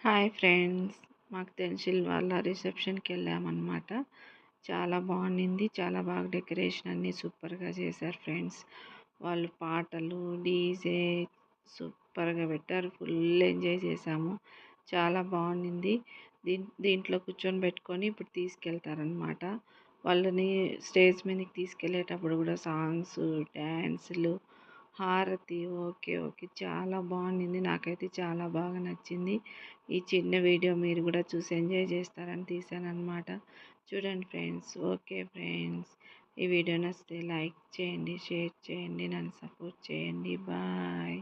Hi friends. మాకు తెలిసిన వాళ్ళ రిసెప్షన్‌కెళ్ళామనమాట. చాలా బావుండింది. చాలా బాగా డెకరేషన్ అన్నీ సూపర్‌గా చేశారు ఫ్రెండ్స్. వాళ్ళు పాటలు, డీజే సూపర్‌గా పెట్టారు. ఫుల్ ఎంజాయ్ చేశాము. చాలా బావుండింది. దీంట్లో కూర్చొని ఇప్పుడు తీసుకెళ్తారనమాట. వాళ్ళని స్టేజ్ మీదకి తీసుకెళ్ళేటప్పుడు కూడా సాంగ్సు, డాన్సులు, హారతి ఓకే. ఓకే. చాలా బావుండింది. నాకైతే చాలా బాగా నచ్చింది. ఈ చిన్న వీడియో మీరు కూడా చూసి ఎంజాయ్ చేస్తారని తీశాననమాట. చూడండి ఫ్రెండ్స్. Okay friends. ఈ వీడియో నచ్చితే లైక్ చేయండి, షేర్ చేయండి, నన్ను సపోర్ట్ చేయండి. బాయ్.